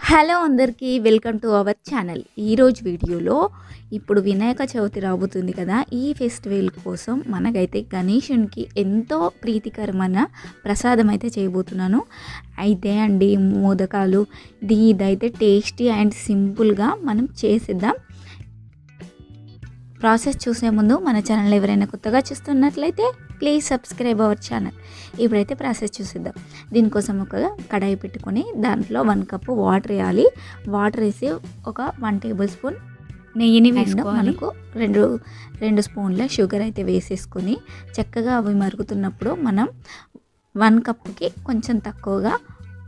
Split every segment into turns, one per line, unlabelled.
Hello అందరికీ welcome to our channel. ఈరోజు వీడియోలో ఇప్పుడు వినాయక చవితి రాబోతుంది కదా. ఈ ఫెస్టివల్ కోసం మనకైతే గణేశునికి ఎంతో ప్రీతికరమైన ప్రసాదం అయితే చేయబోతున్నాను. అయితే అండి మోదకాలు ఇదైతే టేస్టీ అండ్ సింపుల్గా మనం చేసేద్దాం. ప్రాసెస్ చూసే ముందు మన ఛానల్ ఎవరైనా కొత్తగా చూస్తున్నట్లయితే ప్లీజ్ సబ్స్క్రైబ్ అవర్ ఛానల్. ఇప్పుడైతే ప్రాసెస్ చూసేద్దాం. దీనికోసం ఒక కడాయి పెట్టుకొని దాంట్లో 1 కప్పు వాటర్ వేయాలి. వాటర్ వేసి ఒక 1 టేబుల్ స్పూన్ నెయ్యిని వేసుకోవాలి. మనకు రెండు స్పూన్ల షుగర్ అయితే వేసేసుకొని చక్కగా అవి మరుగుతున్నప్పుడు మనం 1 కప్పుకి కొంచెం తక్కువగా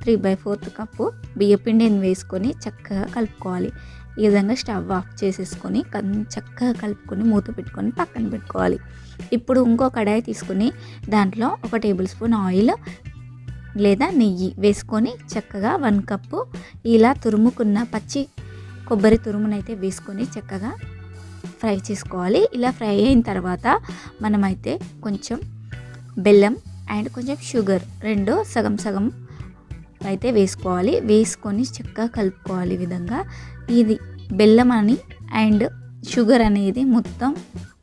3/4 కప్పు బియ్యపిండిని వేసుకొని చక్కగా కలుపుకోవాలి. ఈ విధంగా స్టవ్ ఆఫ్ చేసేసుకొని చక్కగా కలుపుకొని మూత పెట్టుకొని పక్కన పెట్టుకోవాలి. ఇప్పుడు ఇంకో కడాయి తీసుకొని దాంట్లో 1 టేబుల్ స్పూన్ ఆయిల్ లేదా నెయ్యి వేసుకొని చక్కగా 1 కప్పు ఇలా తురుముకున్న పచ్చి కొబ్బరి తురుమునైతే వేసుకొని చక్కగా ఫ్రై చేసుకోవాలి. ఇలా ఫ్రై అయిన తర్వాత మనమైతే కొంచెం బెల్లం అండ్ కొంచెం షుగర్ రెండు సగం సగం అయితే వేసుకోవాలి. వేసుకొని చక్కగా కలుపుకోవాలి. ఈ విధంగా ఇది బెల్లం అండ్ షుగర్ అనేది మొత్తం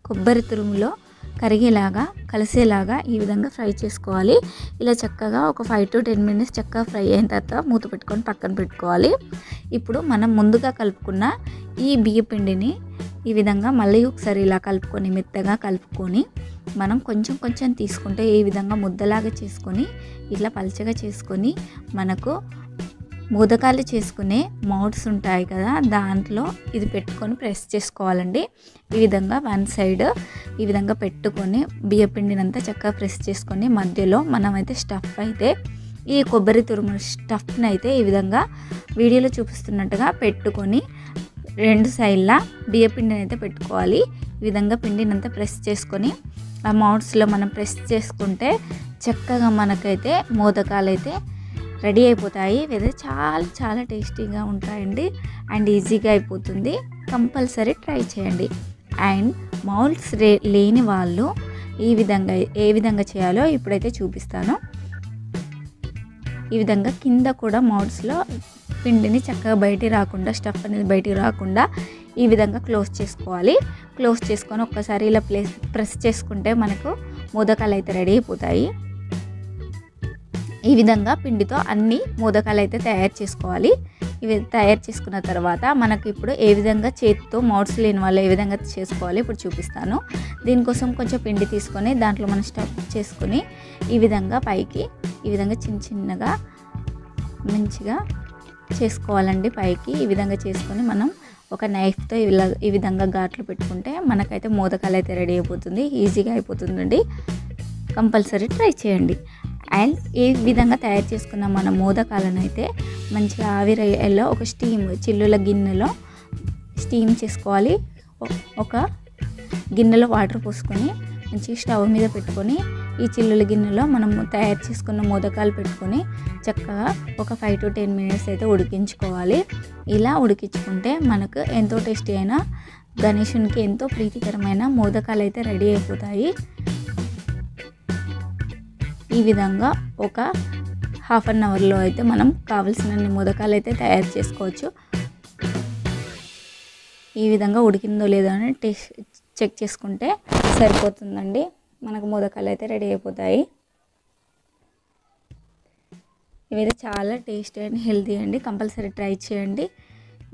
కొబ్బరి తురుములో కరిగేలాగా కలిసేలాగా ఈ విధంగా ఫ్రై చేసుకోవాలి. ఇలా చక్కగా ఒక 5 to 10 minutes చక్కగా ఫ్రై అయిన తర్వాత మూత పెట్టుకొని పక్కన పెట్టుకోవాలి. ఇప్పుడు మనం ముందుగా కలుపుకున్న ఈ బియ్య పిండిని ఈ విధంగా మళ్ళీ ఒకసారి ఇలా కలుపుకొని మెత్తగా కలుపుకొని మనం కొంచెం తీసుకుంటే ఈ విధంగా ముద్దలాగా చేసుకొని ఇట్లా పలచగా చేసుకొని మనకు మోదకాలు చేసుకునే మౌల్డ్స్ ఉంటాయి కదా, దాంట్లో ఇది పెట్టుకొని ప్రెస్ చేసుకోవాలండి. ఈ విధంగా 1 సైడ్ ఈ విధంగా పెట్టుకొని బియ్యపిండినంతా చక్కగా ప్రెస్ చేసుకొని మధ్యలో మనమైతే స్టఫ్ అయితే ఈ కొబ్బరి తురుము స్టఫ్ని అయితే ఈ విధంగా వీడియోలో చూపిస్తున్నట్టుగా పెట్టుకొని 2 సైడ్ల బియ్యపిండిని అయితే పెట్టుకోవాలి. ఈ విధంగా పిండినంతా ప్రెస్ చేసుకొని ఆ మౌల్డ్స్లో మనం ప్రెస్ చేసుకుంటే చక్కగా మనకైతే మోదకాలు అయితే రెడీ అయిపోతాయి. ఇవి చాలా టేస్టీగా ఉంటాయండి అండ్ ఈజీగా అయిపోతుంది. కంపల్సరీ ట్రై చేయండి. అండ్ మౌల్డ్స్ లేని వాళ్ళు ఏ విధంగా చేయాలో ఇప్పుడైతే చూపిస్తాను. ఈ విధంగా కింద కూడా మౌల్డ్స్లో పిండిని చక్కగా బయటికి రాకుండా స్టఫ్ అనేది బయటికి రాకుండా ఈ విధంగా క్లోజ్ చేసుకోవాలి. క్లోజ్ చేసుకొని ఒక్కసారి ఇలా ప్రెస్ చేసుకుంటే మనకు మోదకాలు అయితే రెడీ అయిపోతాయి. ఈ విధంగా పిండితో అన్ని మోదకాలు అయితే తయారు చేసుకోవాలి. ఇవి తయారు చేసుకున్న తర్వాత మనకి ఇప్పుడు ఏ విధంగా చేతితో మౌల్డ్స్ లేని వాళ్ళు ఏ విధంగా చేసుకోవాలి ఇప్పుడు చూపిస్తాను. దీనికోసం కొంచెం పిండి తీసుకొని దాంట్లో మనం స్టఫ్ చేసుకొని ఈ విధంగా పైకి ఈ విధంగా చిన్నగా మంచిగా చేసుకోవాలండి. పైకి ఈ విధంగా చేసుకొని మనం ఒక నైఫ్తో ఈ విధంగా ఘాట్లు పెట్టుకుంటే మనకైతే మోదకాలు అయితే రెడీ అయిపోతుంది. ఈజీగా అయిపోతుందండి. కంపల్సరీ ట్రై చేయండి. అండ్ ఈ విధంగా తయారు చేసుకున్న మన మోదకాలను అయితే మంచిగా ఆవిరిలో ఒక చిల్లుల గిన్నెలో స్టీమ్ చేసుకోవాలి. ఒక గిన్నెలో వాటర్ పోసుకొని మంచిగా స్టవ్ మీద పెట్టుకొని ఈ చిల్లుల గిన్నెలో మనం తయారు చేసుకున్న మోదకాలు పెట్టుకొని చక్కగా ఒక 5 to 10 minutes అయితే ఉడికించుకోవాలి. ఇలా ఉడికించుకుంటే మనకు ఎంతో టేస్టీ అయిన గణేశునికి ఎంతో ప్రీతికరమైన మోదకాలు అయితే రెడీ అయిపోతాయి. ఈ విధంగా ఒక 1/2 అవర్లో అయితే మనం కావలసిన మోదకాలు అయితే తయారు చేసుకోవచ్చు. ఈ విధంగా ఉడికిందో లేదో అని చెక్ చేసుకుంటే సరిపోతుందండి. మనకు మోదకాలు అయితే రెడీ అయిపోతాయి. ఇవైతే చాలా టేస్టీ అండ్ హెల్తీ అండి. కంపల్సరీ ట్రై చేయండి.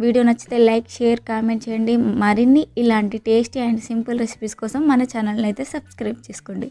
వీడియో నచ్చితే లైక్, షేర్, కామెంట్ చేయండి. మరిన్ని ఇలాంటి టేస్టీ అండ్ సింపుల్ రెసిపీస్ కోసం మన ఛానల్ని అయితే సబ్స్క్రైబ్ చేసుకోండి.